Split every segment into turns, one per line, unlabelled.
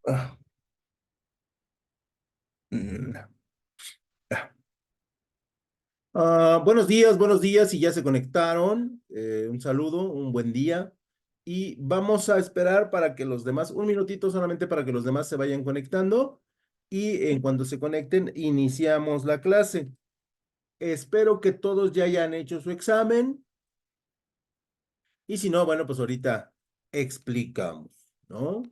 Ah, mm, ah. Buenos días, si ya se conectaron. Un saludo, un buen día. Y vamos a esperar para que los demás, un minutito solamente para que los demás se vayan conectando. Y en cuanto se conecten, iniciamos la clase. Espero que todos ya hayan hecho su examen. Y si no, bueno, pues ahorita explicamos, ¿no?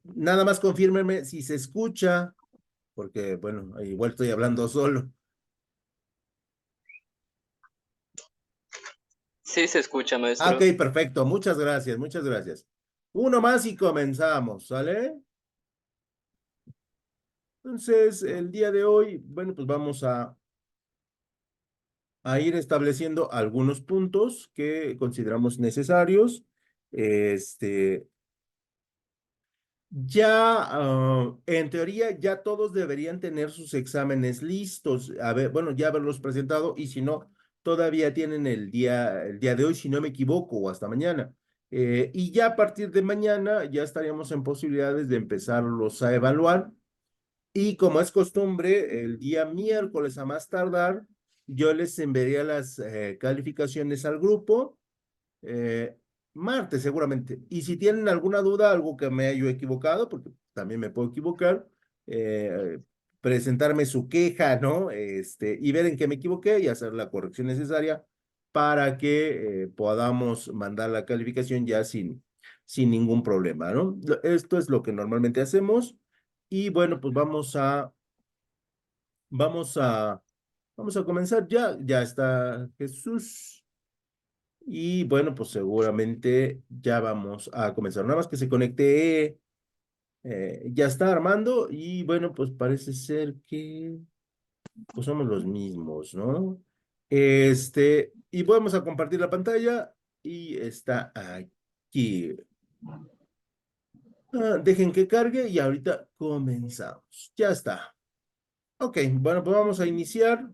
Nada más confírmenme si se escucha, porque, bueno, igual estoy hablando solo.
Sí, se escucha,
Ah, ok,
maestro.
perfecto. Muchas gracias, muchas gracias. Uno más y comenzamos, ¿sale? Entonces, el día de hoy, bueno, pues vamos a ir estableciendo algunos puntos que consideramos necesarios. Este, Ya, en teoría, ya todos deberían tener sus exámenes listos. A ver, bueno, ya haberlos presentado y si no, todavía tienen el día de hoy, si no me equivoco, o hasta mañana. Y ya a partir de mañana ya estaríamos en posibilidades de empezarlos a evaluar. Y como es costumbre, el día miércoles a más tardar, yo les enviaría las calificaciones al grupo eh, martes seguramente. Y si tienen alguna duda, algo que me haya equivocado, porque también me puedo equivocar, eh, presentarme su queja, ¿no? Y ver en qué me equivoqué y hacer la corrección necesaria para que podamos mandar la calificación ya sin ningún problema, ¿no? Esto es lo que normalmente hacemos. Y bueno, pues vamos a, vamos a comenzar ya. Ya está Jesús. Y bueno, pues seguramente ya vamos a comenzar. Nada más que se conecte, ya está Armando y bueno, pues parece ser que pues somos los mismos, ¿no? Y vamos a compartir la pantalla y está aquí. Dejen que cargue y ahorita comenzamos. Ya está. Ok, bueno, pues vamos a iniciar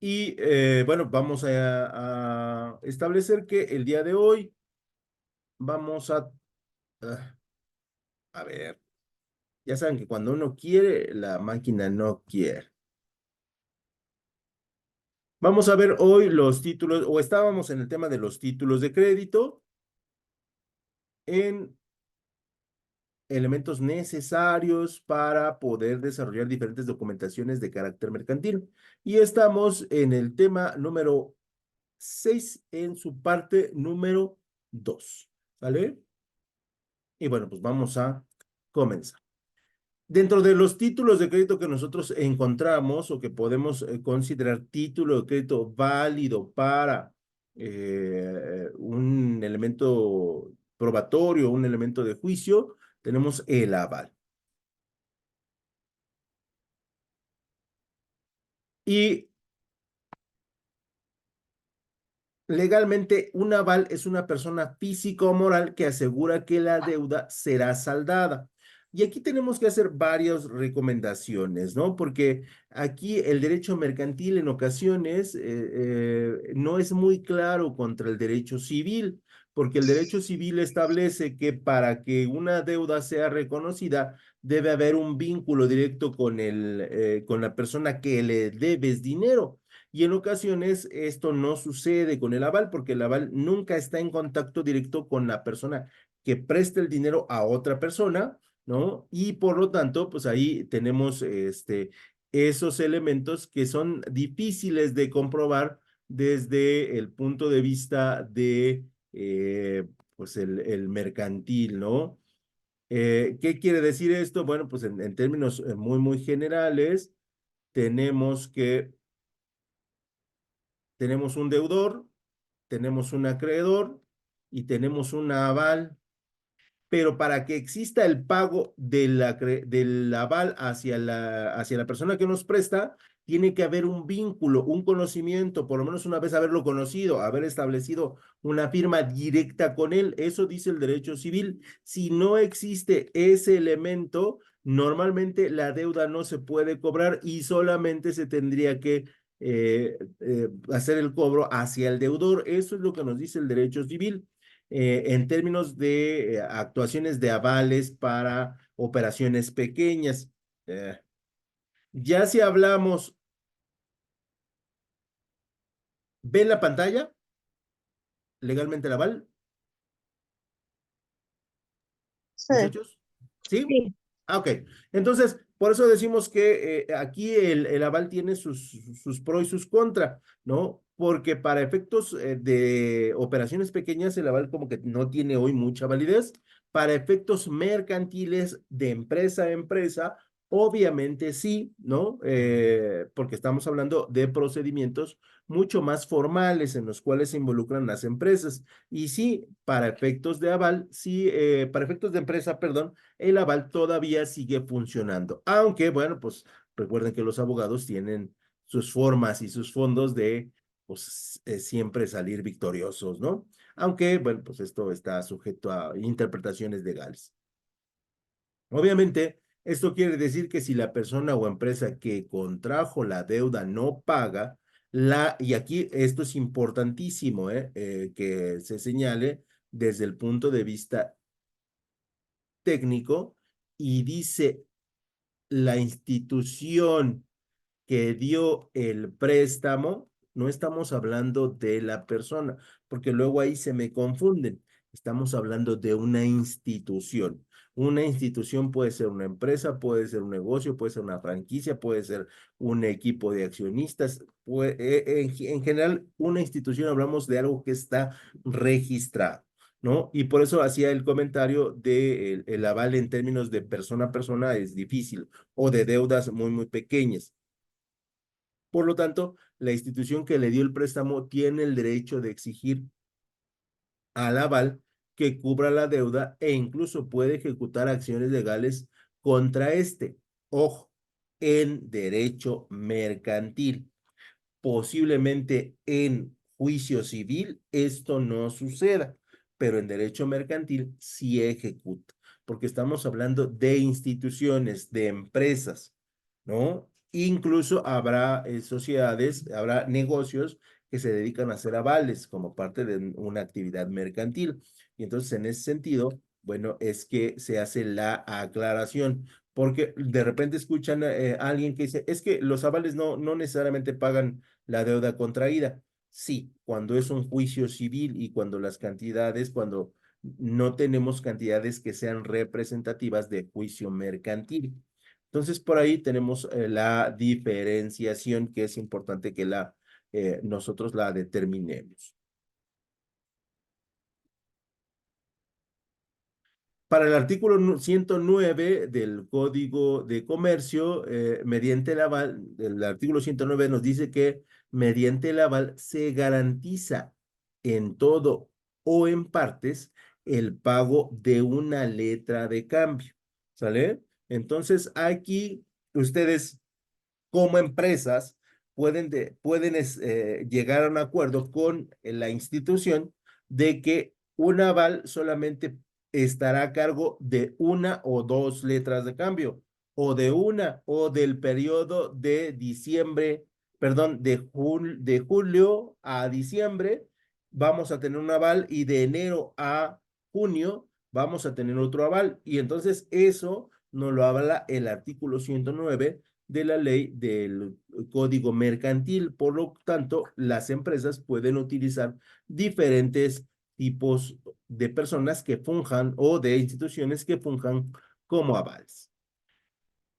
y bueno, vamos a establecer que el día de hoy vamos ah, a ver, ya saben que cuando uno quiere, la máquina no quiere. Vamos a ver hoy los títulos, o estábamos en el tema de los títulos de crédito en elementos necesarios para poder desarrollar diferentes documentaciones de carácter mercantil. Y estamos en el tema número 6 en su parte número 2. ¿Vale? Y bueno, pues vamos a comenzar. Dentro de los títulos de crédito que nosotros encontramos o que podemos considerar título de crédito válido para un elemento probatorio, un elemento de juicio, tenemos el aval. Y legalmente, un aval es una persona física o moral que asegura que la deuda será saldada. Y aquí tenemos que hacer varias recomendaciones, ¿no? Porque aquí el derecho mercantil en ocasiones no es muy claro contra el derecho civil, porque el derecho civil establece que para que una deuda sea reconocida debe haber un vínculo directo con la persona que le debes dinero. Y en ocasiones esto no sucede con el aval porque el aval nunca está en contacto directo con la persona que presta el dinero a otra persona, ¿no? Y por lo tanto, pues ahí tenemos esos elementos que son difíciles de comprobar desde el punto de vista de pues el mercantil, ¿no? ¿Qué quiere decir esto? Bueno, pues en términos muy generales, tenemos que tenemos un deudor, tenemos un acreedor y tenemos un aval. pero para que exista el pago del aval hacia la persona que nos presta, tiene que haber un vínculo, un conocimiento, por lo menos una vez haberlo conocido, haber establecido una firma directa con él. Eso dice el derecho civil. Si no existe ese elemento, normalmente la deuda no se puede cobrar y solamente se tendría que hacer el cobro hacia el deudor. Eso es lo que nos dice el derecho civil en términos de actuaciones de avales para operaciones pequeñas. Eh, ya si hablamos, ¿ven la pantalla? Legalmente el aval,
Sí,
muchachos. ¿Sí?
sí.
Ah, ok. Entonces, por eso decimos que aquí el aval tiene sus pros y sus contras, ¿no? Porque para efectos de operaciones pequeñas, el aval como que no tiene hoy mucha validez. Para efectos mercantiles de empresa a empresa, obviamente sí, ¿no? Porque estamos hablando de procedimientos mucho más formales en los cuales se involucran las empresas. Y sí, para efectos de aval, sí, para efectos de empresa, perdón, el aval todavía sigue funcionando. Aunque, bueno, pues recuerden que los abogados tienen sus formas y sus fondos de, pues, siempre salir victoriosos, ¿no? Aunque, bueno, pues esto está sujeto a interpretaciones legales. Obviamente, esto quiere decir que si la persona o empresa que contrajo la deuda no paga, y aquí esto es importantísimo, que se señale desde el punto de vista técnico, y dice la institución que dio el préstamo, no estamos hablando de la persona, porque luego ahí se me confunden. Estamos hablando de una institución. Una institución puede ser una empresa, puede ser un negocio, puede ser una franquicia, puede ser un equipo de accionistas. En general, una institución hablamos de algo que está registrado, ¿no? Y por eso hacía el comentario de el aval en términos de persona a persona es difícil o de deudas muy, muy pequeñas. Por lo tanto, la institución que le dio el préstamo tiene el derecho de exigir al aval que cubra la deuda e incluso puede ejecutar acciones legales contra este. Ojo, en derecho mercantil. Posiblemente en juicio civil esto no suceda, pero en derecho mercantil sí ejecuta, porque estamos hablando de instituciones, de empresas, ¿no? Incluso habrá sociedades, habrá negocios que se dedican a hacer avales como parte de una actividad mercantil. Y entonces, en ese sentido, bueno, es que se hace la aclaración, porque de repente escuchan a alguien que dice, es que los avales no necesariamente pagan la deuda contraída. Sí, cuando es un juicio civil y cuando las cantidades, cuando no tenemos cantidades que sean representativas de juicio mercantil. Entonces, por ahí tenemos la diferenciación que es importante que nosotros la determinemos. Para el artículo 109 del Código de Comercio, mediante el aval, el artículo 109 nos dice que mediante el aval se garantiza en todo o en partes el pago de una letra de cambio. ¿Sale? Entonces, aquí ustedes como empresas pueden llegar a un acuerdo con la institución de que un aval solamente estará a cargo de una o dos letras de cambio, o de una, o del periodo de diciembre, perdón, de julio a diciembre, vamos a tener un aval y de enero a junio vamos a tener otro aval. Y entonces eso nos lo habla el artículo 109 de la ley del Código Mercantil. Por lo tanto, las empresas pueden utilizar diferentes tipos de personas que funjan o de instituciones que funjan como avales.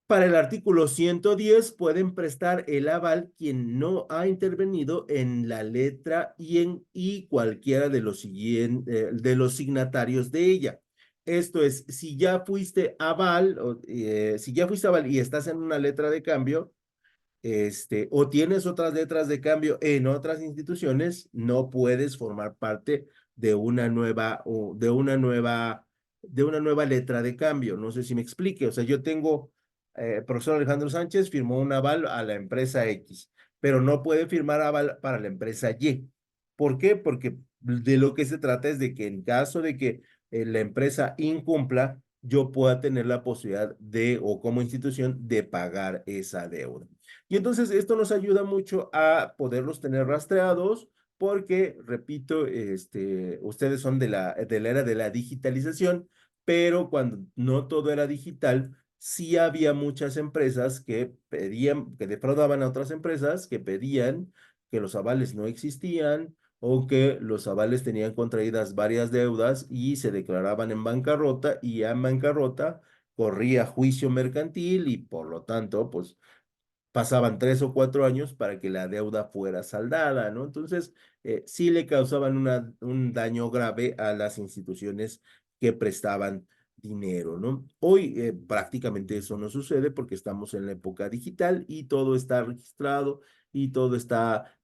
Para el artículo 110 pueden prestar el aval quien no ha intervenido en la letra y cualquiera de de los signatarios de ella. Esto es, si ya fuiste aval, si ya fuiste aval y estás en una letra de cambio, o tienes otras letras de cambio en otras instituciones, no puedes formar parte de una nueva de una nueva letra de cambio. No sé si me explique. O sea, yo tengo, profesor Alejandro Sánchez firmó un aval a la empresa X, pero no puede firmar aval para la empresa Y. ¿Por qué? Porque de lo que se trata es de que en caso de que la empresa incumpla, yo pueda tener la posibilidad de, o como institución, de pagar esa deuda. Y entonces esto nos ayuda mucho a poderlos tener rastreados, porque, repito, ustedes son de la era de la digitalización, pero cuando no todo era digital, sí había muchas empresas que pedían, que defraudaban a otras empresas, que pedían que los avales no existían o que los avales tenían contraídas varias deudas y se declaraban en bancarrota, y en bancarrota corría juicio mercantil y por lo tanto, pues pasaban 3 o 4 años para que la deuda fuera saldada, ¿no? Entonces, sí le causaban un daño grave a las instituciones que prestaban dinero, ¿no? Hoy prácticamente eso no sucede porque estamos en la época digital y todo está registrado y todo está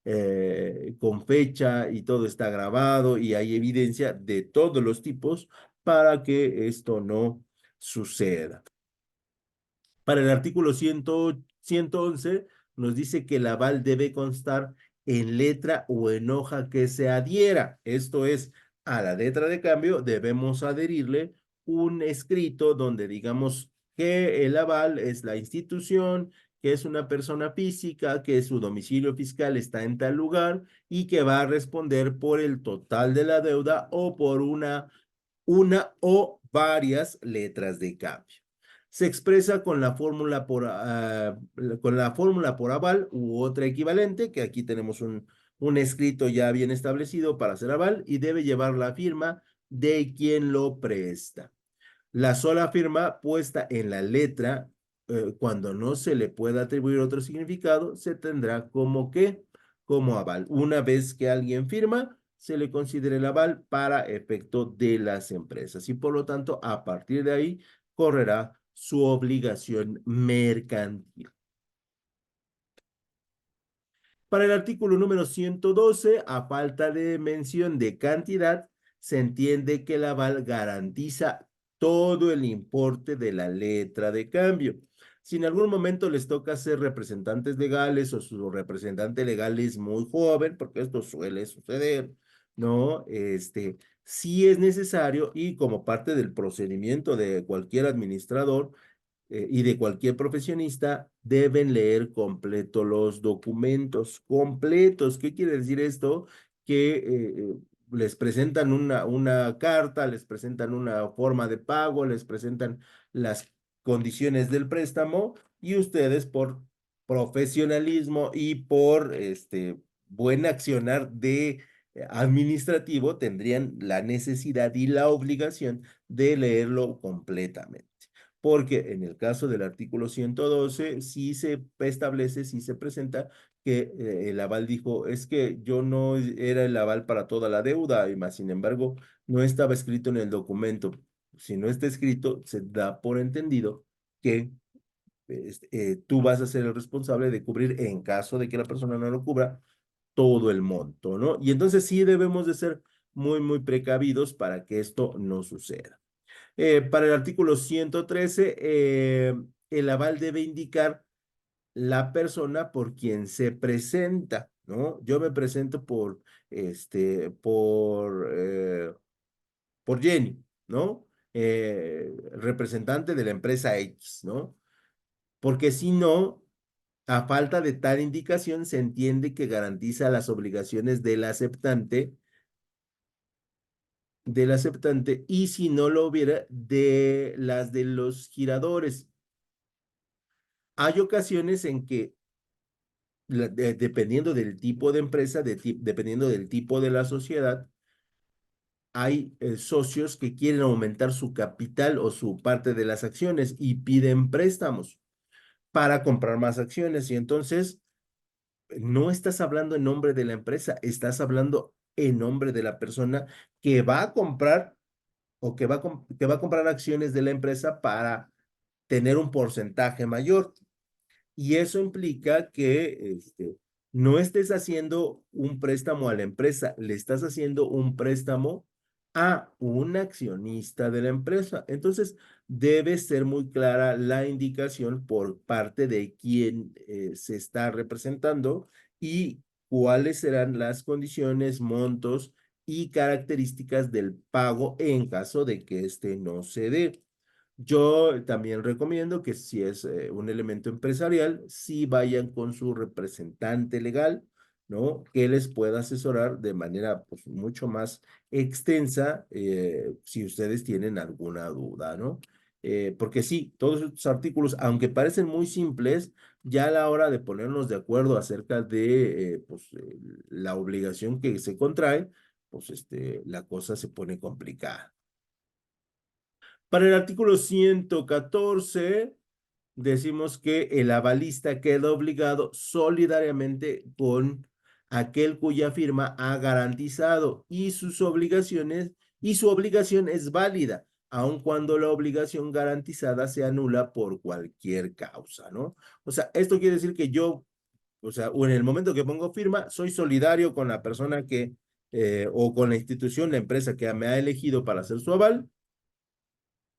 con fecha y todo está grabado y hay evidencia de todos los tipos para que esto no suceda. Para el artículo 111 nos dice que el aval debe constar en letra o en hoja que se adhiera. Esto es, a la letra de cambio debemos adherirle un escrito donde digamos que el aval es la institución, que es una persona física, que su domicilio fiscal está en tal lugar y que va a responder por el total de la deuda o por una o varias letras de cambio. Se expresa con la fórmula por aval u otra equivalente, que aquí tenemos un escrito ya bien establecido para hacer aval y debe llevar la firma de quien lo presta. La sola firma puesta en la letra, cuando no se le pueda atribuir otro significado, se tendrá como aval. Una vez que alguien firma, se le considera el aval para efecto de las empresas y por lo tanto, a partir de ahí, correrá su obligación mercantil. Para el artículo número 112, a falta de mención de cantidad, se entiende que el aval garantiza todo el importe de la letra de cambio. Si en algún momento les toca ser representantes legales o su representante legal es muy joven, porque esto suele suceder, ¿no? Sí es necesario y como parte del procedimiento de cualquier administrador, y de cualquier profesionista, deben leer completo los documentos, completos. ¿Qué quiere decir esto? Que les presentan una carta, les presentan una forma de pago, les presentan las condiciones del préstamo y ustedes por profesionalismo y por buen accionar de administrativo tendrían la necesidad y la obligación de leerlo completamente, porque en el caso del artículo 112 sí se establece, sí se presenta que el aval dijo, es que yo no era el aval para toda la deuda, y más sin embargo no estaba escrito en el documento. Si no está escrito, se da por entendido que tú vas a ser el responsable de cubrir, en caso de que la persona no lo cubra, todo el monto, ¿no? Y entonces sí debemos de ser muy, muy precavidos para que esto no suceda. Para el artículo 113, el aval debe indicar la persona por quien se presenta, ¿no? Yo me presento por Jenny, ¿no? Representante de la empresa X, ¿no? Porque si no, a falta de tal indicación, se entiende que garantiza las obligaciones del aceptante, y si no lo hubiera, de las de los giradores. Hay ocasiones en que, dependiendo del tipo de empresa, dependiendo del tipo de la sociedad, hay socios que quieren aumentar su capital o su parte de las acciones y piden préstamos para comprar más acciones. Y entonces no estás hablando en nombre de la empresa, estás hablando en nombre de la persona que va a comprar o que va a comprar acciones de la empresa para tener un porcentaje mayor. Y eso implica que no estés haciendo un préstamo a la empresa, le estás haciendo un préstamo a un accionista de la empresa. Entonces, debe ser muy clara la indicación por parte de quien se está representando y cuáles serán las condiciones, montos y características del pago en caso de que este no se dé. Yo también recomiendo que si es un elemento empresarial, sí vayan con su representante legal, ¿no? Que les pueda asesorar de manera pues, mucho más extensa si ustedes tienen alguna duda, ¿no? Porque sí, todos estos artículos, aunque parecen muy simples, ya a la hora de ponernos de acuerdo acerca de pues, la obligación que se contrae, pues la cosa se pone complicada. Para el artículo 114, decimos que el avalista queda obligado solidariamente con aquel cuya firma ha garantizado y sus obligaciones y su obligación es válida, aun cuando la obligación garantizada se anula por cualquier causa, ¿no? O sea, esto quiere decir que yo, o sea, o en el momento que pongo firma, soy solidario con la persona que, o con la institución, la empresa que me ha elegido para hacer su aval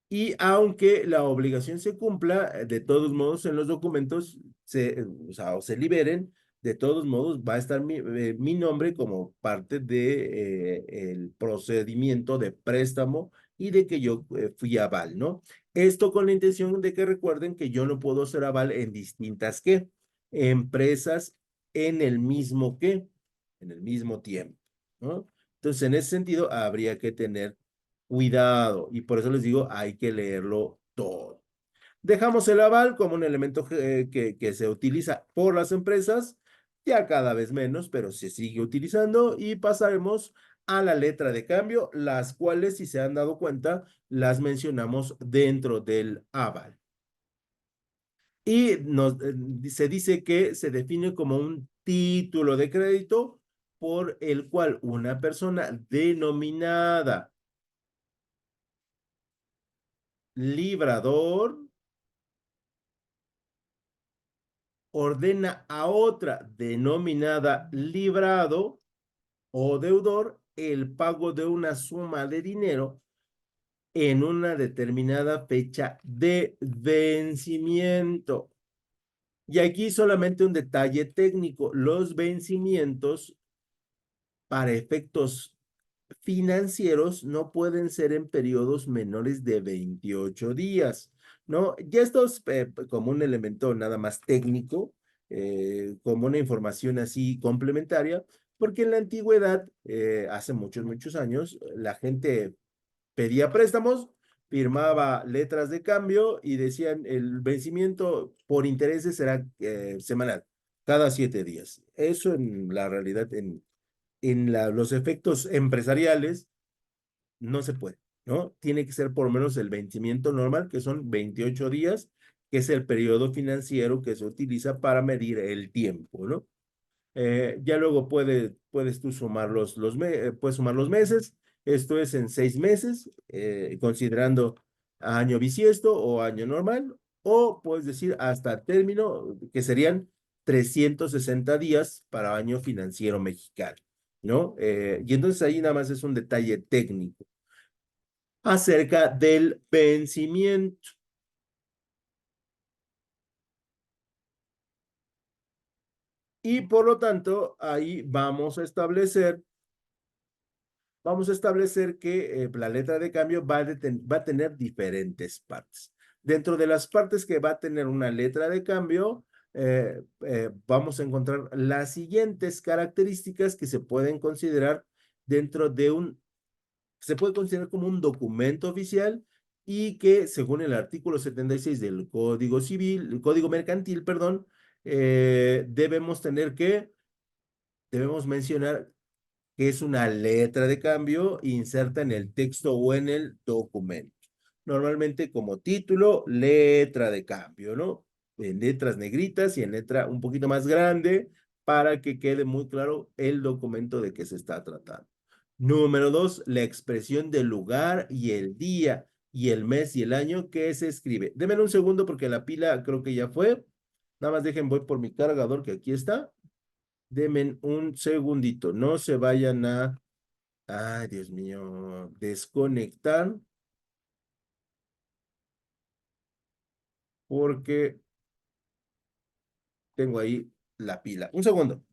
y aunque la obligación se cumpla, de todos modos en los documentos o sea, o se liberen, de todos modos va a estar mi nombre como parte de el procedimiento de préstamo y de que yo fui aval, ¿no? Esto con la intención de que recuerden que yo no puedo ser aval en distintas ¿qué? Empresas en el mismo ¿qué? En el mismo tiempo, ¿no? Entonces, en ese sentido, habría que tener cuidado, y por eso les digo, hay que leerlo todo. Dejamos el aval como un elemento que se utiliza por las empresas, ya cada vez menos, pero se sigue utilizando, y pasaremos a la letra de cambio, las cuales, si se han dado cuenta, las mencionamos dentro del aval. Y se dice que se define como un título de crédito por el cual una persona denominada librador ordena a otra denominada librado o deudor el pago de una suma de dinero en una determinada fecha de vencimiento. Y aquí solamente un detalle técnico, los vencimientos para efectos financieros no pueden ser en periodos menores de 28 días, ¿no? Ya esto es como un elemento nada más técnico, como una información así complementaria, porque en la antigüedad, hace muchos, muchos años, la gente pedía préstamos, firmaba letras de cambio y decían el vencimiento por intereses será semanal, cada 7 días. Eso en la realidad, los efectos empresariales, no se puede, ¿no? Tiene que ser por lo menos el vencimiento normal, que son 28 días, que es el periodo financiero que se utiliza para medir el tiempo, ¿no? Ya luego puedes tú sumar puedes sumar los meses, esto es en 6 meses, considerando año bisiesto o año normal, o puedes decir hasta término, que serían 360 días para año financiero mexicano, ¿no? Y entonces ahí nada más es un detalle técnico acerca del vencimiento. Y por lo tanto, ahí vamos a establecer que la letra de cambio va a tener diferentes partes. Dentro de las partes que va a tener una letra de cambio, vamos a encontrar las siguientes características que se pueden considerar dentro de se puede considerar como un documento oficial y que según el artículo 76 del Código Civil, el Código Mercantil, perdón, debemos mencionar que es una letra de cambio inserta en el texto o en el documento. Normalmente como título, letra de cambio, ¿no? En letras negritas y en letra un poquito más grande para que quede muy claro el documento de que se está tratando. Número 2, la expresión del lugar y el día y el mes y el año que se escribe. Denme un segundo porque la pila creo que ya fue. Nada más dejen, voy por mi cargador que aquí está. Denme un segundito, no se vayan a Ay, Dios mío, desconectar porque tengo ahí la pila. Un segundo.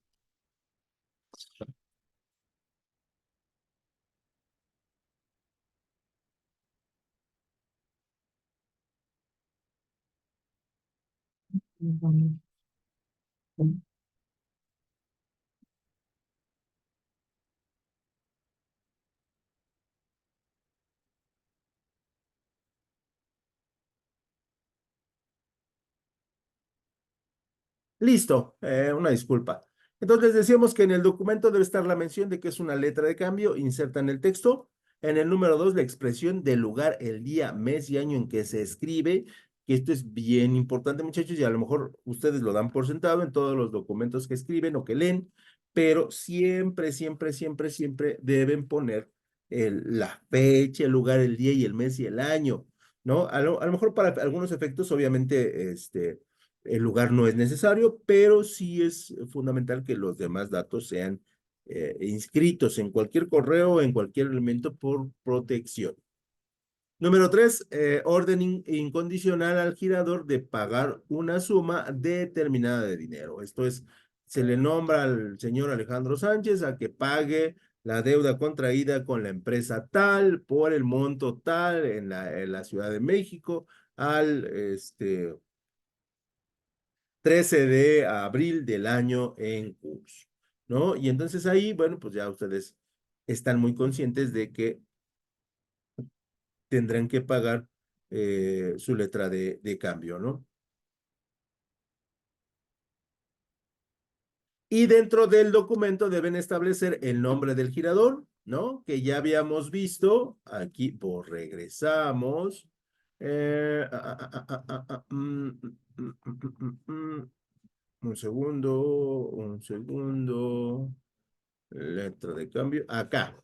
Listo, una disculpa. Entonces decíamos que en el documento debe estar la mención de que es una letra de cambio, inserta en el texto. En el número dos, la expresión del lugar, el día, mes y año en que se escribe, que esto es bien importante, muchachos, y a lo mejor ustedes lo dan por sentado en todos los documentos que escriben o que leen, pero siempre, siempre, siempre, siempre deben poner la fecha, el lugar, el día y el mes y el año, ¿no? A lo mejor para algunos efectos, obviamente, el lugar no es necesario, pero sí es fundamental que los demás datos sean inscritos en cualquier correo, en cualquier elemento por protección. Número tres, orden incondicional al girador de pagar una suma determinada de dinero. Esto es, se le nombra al señor Alejandro Sánchez a que pague la deuda contraída con la empresa tal por el monto tal en la Ciudad de México al 13 de abril del año en curso, ¿no? Y entonces ahí, bueno, pues ya ustedes están muy conscientes de que tendrán que pagar su letra de cambio, ¿no? Y dentro del documento deben establecer el nombre del girador, ¿no? Que ya habíamos visto. Aquí, pues regresamos. Eh, ah, ah, ah, ah, ah, ah, mm, un segundo, un segundo. Letra de cambio. Acá.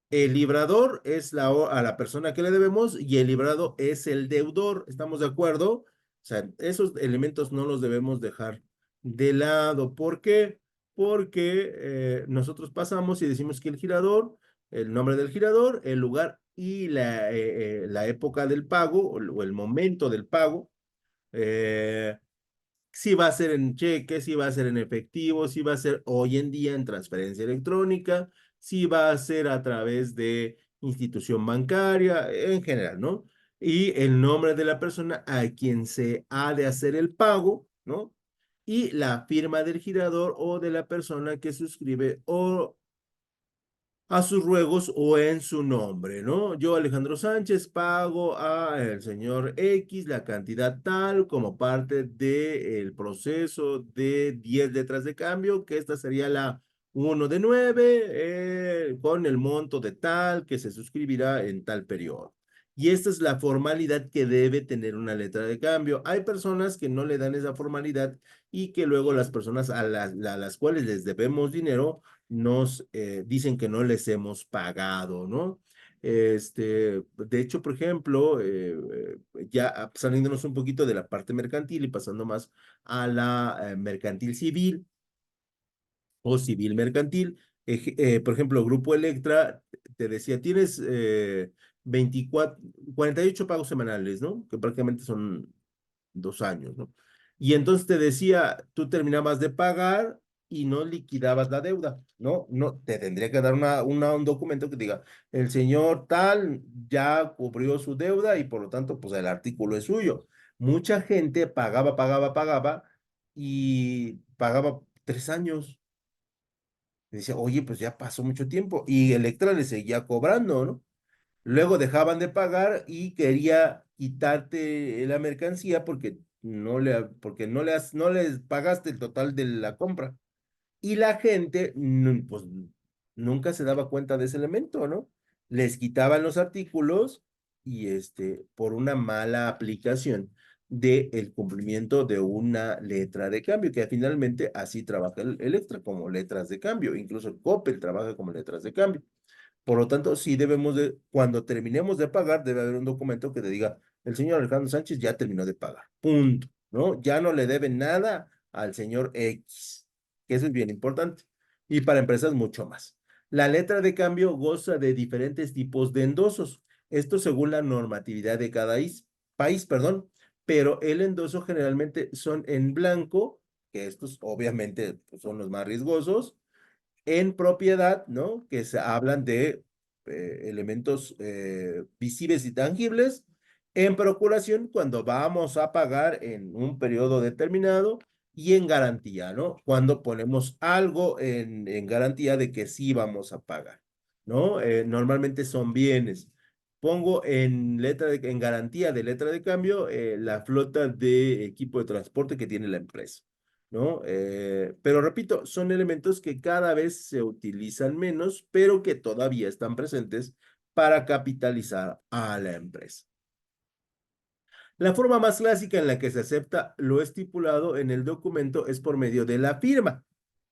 El librador es a la persona que le debemos y el librado es el deudor. ¿Estamos de acuerdo? O sea, esos elementos no los debemos dejar de lado. ¿Por qué? Porque nosotros pasamos y decimos que el girador, el nombre del girador, el lugar y la época del pago o el momento del pago. eh, si va a ser en cheque, si va a ser en efectivo, si va a ser hoy en día en transferencia electrónica, si va a ser a través de institución bancaria, en general, ¿no? Y el nombre de la persona a quien se ha de hacer el pago, ¿no? Y la firma del girador o de la persona que suscribe o a sus ruegos o en su nombre, ¿no? Yo, Alejandro Sánchez, pago a el señor X la cantidad tal como parte del proceso de 10 letras de cambio, que esta sería la uno de 9 con el monto de tal que se suscribirá en tal periodo. Y esta es la formalidad que debe tener una letra de cambio. Hay personas que no le dan esa formalidad y que luego las personas a las cuales les debemos dinero nos dicen que no les hemos pagado, ¿no? De hecho, por ejemplo, ya saliéndonos un poquito de la parte mercantil y pasando más a la mercantil civil o civil mercantil, por ejemplo, Grupo Electra te decía, tienes 24, 48 pagos semanales, ¿no? Que prácticamente son 2 años, ¿no? Y entonces te decía, tú terminabas de pagar y no liquidabas la deuda, ¿no? No, te tendría que dar un documento que diga, el señor tal ya cubrió su deuda y por lo tanto, pues el artículo es suyo. Mucha gente pagaba, pagaba, pagaba y pagaba 3 años. Y decía, oye, pues ya pasó mucho tiempo. Y Electra le seguía cobrando, ¿no? Luego dejaban de pagar y quería quitarte la mercancía porque no les pagaste el total de la compra. Y la gente, pues, nunca se daba cuenta de ese elemento, ¿no? Les quitaban los artículos y por una mala aplicación del cumplimiento de una letra de cambio, que finalmente así trabaja el extra como letras de cambio. Incluso el Coppel trabaja como letras de cambio. Por lo tanto, sí debemos de, cuando terminemos de pagar, debe haber un documento que te diga, el señor Alejandro Sánchez ya terminó de pagar, punto, ¿no? Ya no le debe nada al señor X, que eso es bien importante. y para empresas mucho más. La letra de cambio goza de diferentes tipos de endosos, esto según la normatividad de cada país, perdón, pero el endoso generalmente son en blanco, que estos obviamente pues, son los más riesgosos, en propiedad, ¿no? Que se hablan de elementos visibles y tangibles. En procuración, cuando vamos a pagar en un periodo determinado. Y en garantía, ¿no? Cuando ponemos algo en garantía de que sí vamos a pagar, ¿no? Normalmente son bienes. Pongo en garantía de letra de cambio la flota de equipo de transporte que tiene la empresa. ¿No? Pero repito, son elementos que cada vez se utilizan menos, pero que todavía están presentes para capitalizar a la empresa. La forma más clásica en la que se acepta lo estipulado en el documento es por medio de la firma,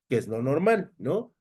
que es lo normal, ¿no?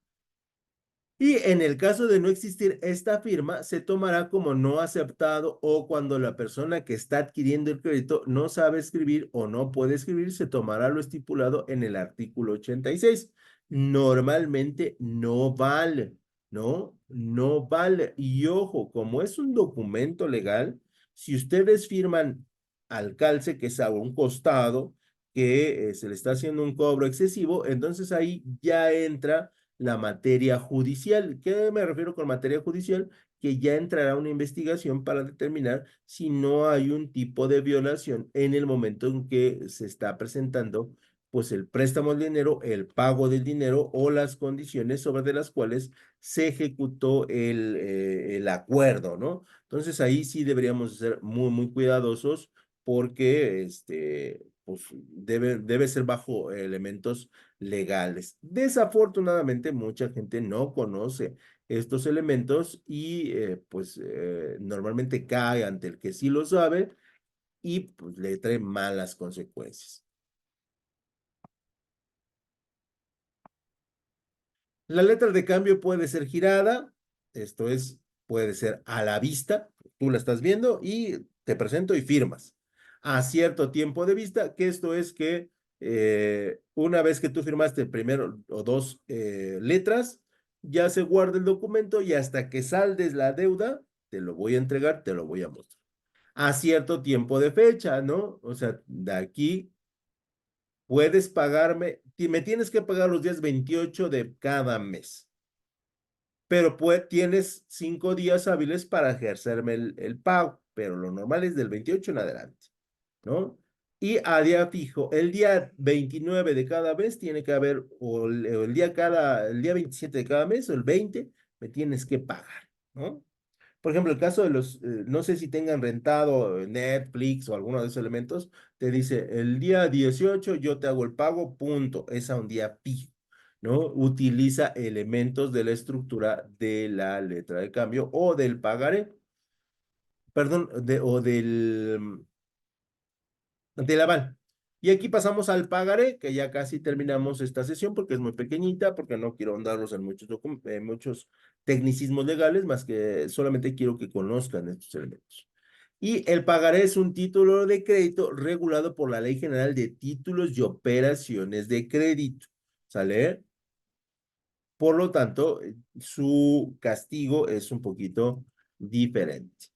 Y en el caso de no existir esta firma, se tomará como no aceptado o cuando la persona que está adquiriendo el crédito no sabe escribir o no puede escribir, se tomará lo estipulado en el artículo 86. Normalmente no vale, ¿no? No vale. Y ojo, como es un documento legal, si ustedes firman al calce, que es a un costado, que se le está haciendo un cobro excesivo, entonces ahí ya entra la materia judicial. ¿Qué me refiero con materia judicial? Que ya entrará una investigación para determinar si no hay un tipo de violación en el momento en que se está presentando pues el préstamo del dinero, el pago del dinero o las condiciones sobre las cuales se ejecutó el acuerdo, ¿no? Entonces ahí sí deberíamos ser muy, muy cuidadosos porque pues debe ser bajo elementos legales. Desafortunadamente, mucha gente no conoce estos elementos y pues normalmente cae ante el que sí lo sabe y pues le trae malas consecuencias. La letra de cambio puede ser girada, esto es, puede ser a la vista, tú la estás viendo y te presento y firmas. A cierto tiempo de vista, que esto es que una vez que tú firmaste el primero o dos letras, ya se guarda el documento y hasta que saldes la deuda, te lo voy a entregar, te lo voy a mostrar. A cierto tiempo de fecha, ¿no? O sea, de aquí puedes pagarme, me tienes que pagar los días 28 de cada mes, pero tienes 5 días hábiles para ejercerme el pago, pero lo normal es del 28 en adelante, ¿no? Y a día fijo, el día 29 de cada mes tiene que haber, o el día 27 de cada mes, o el 20 me tienes que pagar, ¿no? Por ejemplo, el caso de no sé si tengan rentado Netflix o alguno de esos elementos, te dice, el día 18 yo te hago el pago, punto, es a un día fijo, ¿no? Utiliza elementos de la estructura de la letra de cambio o del pagaré, perdón, del aval. Y aquí pasamos al pagaré, que ya casi terminamos esta sesión porque es muy pequeñita, porque no quiero ahondarlos en muchos tecnicismos legales, más que solamente quiero que conozcan estos elementos. Y el pagaré es un título de crédito regulado por la Ley General de Títulos y Operaciones de Crédito. ¿Sale? Por lo tanto, su castigo es un poquito diferente.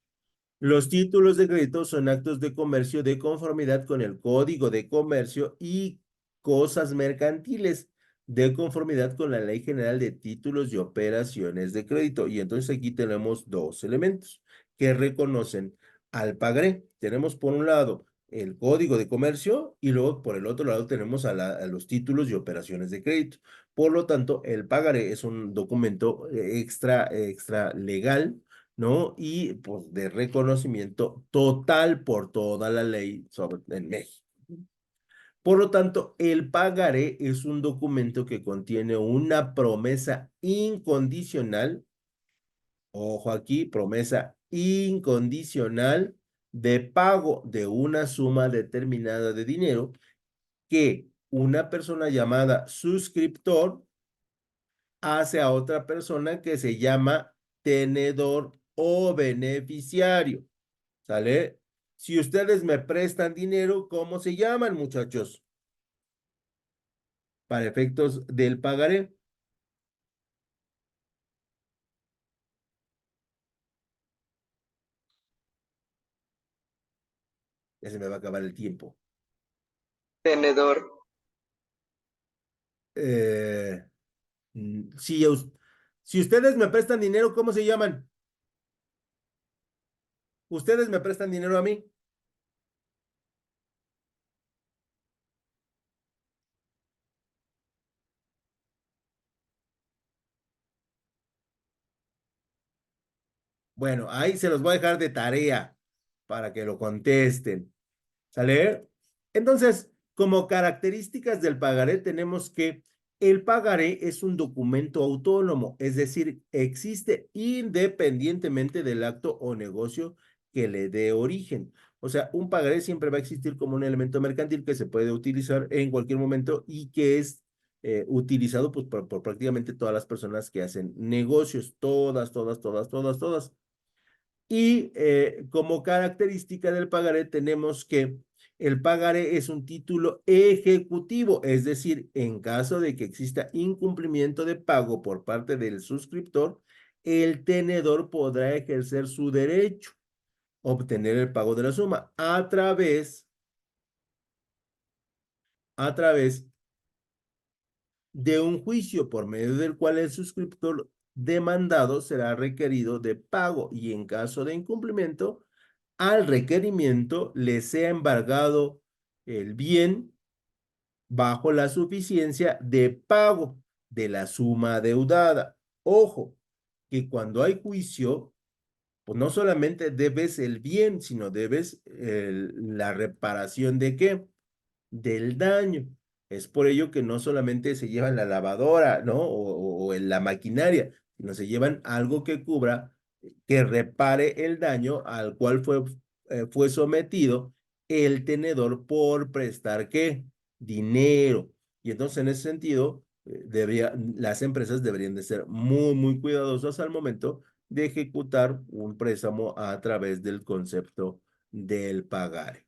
Los títulos de crédito son actos de comercio de conformidad con el Código de Comercio y cosas mercantiles de conformidad con la Ley General de Títulos y Operaciones de Crédito. Y entonces aquí tenemos dos elementos que reconocen al pagaré. Tenemos por un lado el Código de Comercio y luego por el otro lado tenemos a los títulos y operaciones de crédito. Por lo tanto, el pagaré es un documento extra legal, ¿no? Y pues de reconocimiento total por toda la ley en México. Por lo tanto, el pagaré es un documento que contiene una promesa incondicional, ojo aquí, promesa incondicional de pago de una suma determinada de dinero que una persona llamada suscriptor hace a otra persona que se llama tenedor o beneficiario. ¿Sale? Si ustedes me prestan dinero, ¿cómo se llaman, muchachos? Para efectos del pagaré. Ya se me va a acabar el tiempo.
Tenedor.
Eh, si, si ustedes me prestan dinero, ¿cómo se llaman? Ustedes me prestan dinero a mí. Bueno, ahí se los voy a dejar de tarea para que lo contesten. ¿Sale? Entonces, como características del pagaré, tenemos que el pagaré es un documento autónomo, es decir, existe independientemente del acto o negocio que le dé origen. O sea, un pagaré siempre va a existir como un elemento mercantil que se puede utilizar en cualquier momento y que es utilizado pues, por prácticamente todas las personas que hacen negocios, todas, todas, todas, todas, todas. Y como característica del pagaré tenemos que el pagaré es un título ejecutivo, es decir, en caso de que exista incumplimiento de pago por parte del suscriptor, el tenedor podrá ejercer su derecho, obtener el pago de la suma a través de un juicio por medio del cual el suscriptor demandado será requerido de pago y en caso de incumplimiento, al requerimiento le sea embargado el bien bajo la suficiencia de pago de la suma adeudada. Ojo, que cuando hay juicio, pues no solamente debes el bien, sino debes la reparación de qué, del daño. Es por ello que no solamente se llevan la lavadora, ¿no? O en la maquinaria, sino se llevan algo que cubra, que repare el daño al cual fue sometido el tenedor por prestar qué, dinero. Y entonces en ese sentido, las empresas deberían de ser muy, muy cuidadosas al momento de ejecutar un préstamo a través del concepto del pagar.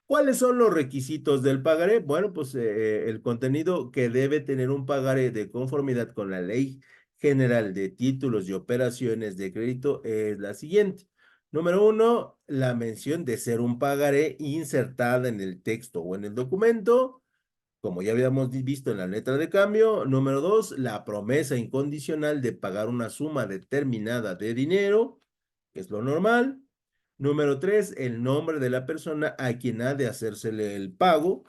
¿Cuáles son los requisitos del pagaré? Bueno, pues el contenido que debe tener un pagaré de conformidad con la Ley General de Títulos y Operaciones de Crédito es la siguiente. Número uno, la mención de ser un pagaré insertada en el texto o en el documento, como ya habíamos visto en la letra de cambio. Número dos, la promesa incondicional de pagar una suma determinada de dinero, que es lo normal. Número tres, el nombre de la persona a quien ha de hacérsele el pago.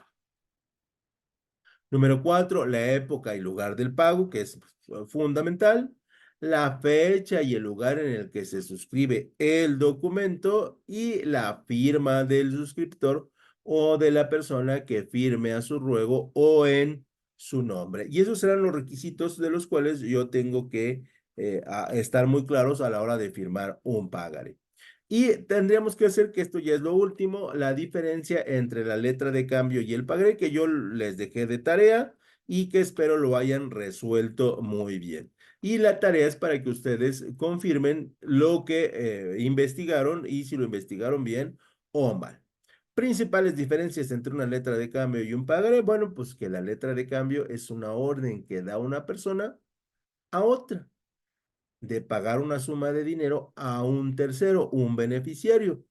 Número cuatro, la época y lugar del pago, que es fundamental. La fecha y el lugar en el que se suscribe el documento y la firma del suscriptor o de la persona que firme a su ruego o en su nombre. Y esos serán los requisitos de los cuales yo tengo que estar muy claros a la hora de firmar un pagaré. Y tendríamos que hacer, que esto ya es lo último, la diferencia entre la letra de cambio y el pagaré, que yo les dejé de tarea y que espero lo hayan resuelto muy bien. Y la tarea es para que ustedes confirmen lo que investigaron y si lo investigaron bien o mal. Principales diferencias entre una letra de cambio y un pagaré. Bueno, pues que la letra de cambio es una orden que da una persona a otra de pagar una suma de dinero a un tercero, un beneficiario.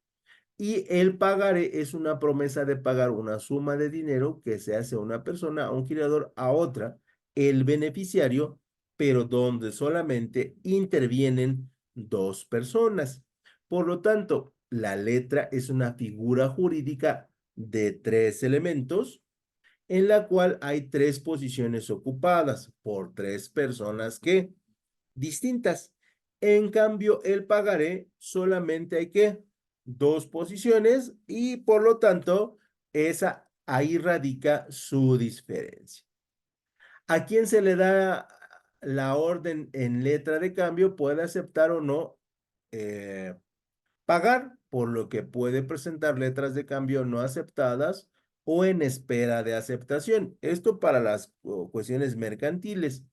Y el pagaré es una promesa de pagar una suma de dinero que se hace a una persona, a un girador, a otra, el beneficiario, pero donde solamente intervienen dos personas. Por lo tanto, la letra es una figura jurídica de tres elementos en la cual hay tres posiciones ocupadas por tres personas que distintas. En cambio, el pagaré solamente hay que dos posiciones y por lo tanto, ahí radica su diferencia. ¿A quién se le da la orden en letra de cambio? Puede aceptar o no eh, pagar, por lo que puede presentar letras de cambio no aceptadas o en espera de aceptación. Esto para las cuestiones mercantiles.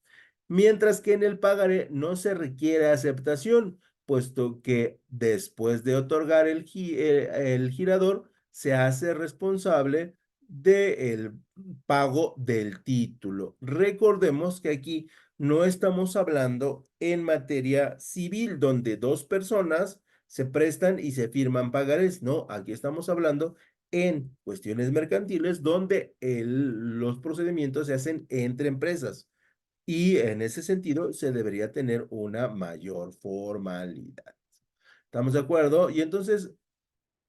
Mientras que en el pagaré no se requiere aceptación, puesto que después de otorgar el girador, se hace responsable del pago del título. Recordemos que aquí no estamos hablando en materia civil, donde dos personas se prestan y se firman pagarés. No, aquí estamos hablando en cuestiones mercantiles donde los procedimientos se hacen entre empresas. Y en ese sentido se debería tener una mayor formalidad. ¿Estamos de acuerdo? Y entonces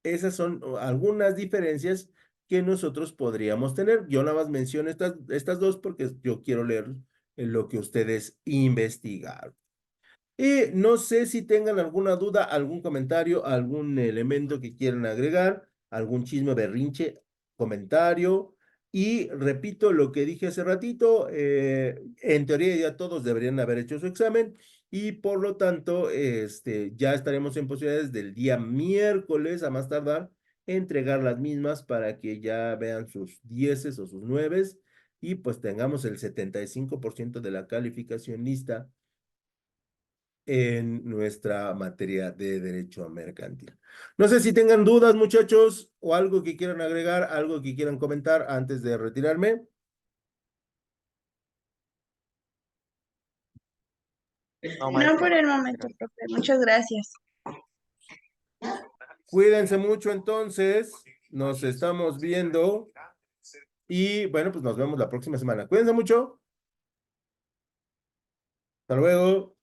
esas son algunas diferencias que nosotros podríamos tener. Yo nada más menciono estas dos porque yo quiero leer lo que ustedes investigaron. Y no sé si tengan alguna duda, algún comentario, algún elemento que quieran agregar, algún chisme, berrinche, comentario. Y repito lo que dije hace ratito, en teoría ya todos deberían haber hecho su examen y por lo tanto ya estaremos en posibilidades del día miércoles a más tardar entregar las mismas para que ya vean sus dieces o sus nueves y pues tengamos el 75% de la calificación lista en nuestra materia de derecho mercantil. No sé si tengan dudas, muchachos, o algo que quieran agregar, algo que quieran comentar antes de retirarme.
No,
No
maestro.
por el momento, profe. Muchas gracias.
Cuídense mucho entonces, nos estamos viendo y bueno, pues nos vemos la próxima semana. Cuídense mucho. Hasta luego.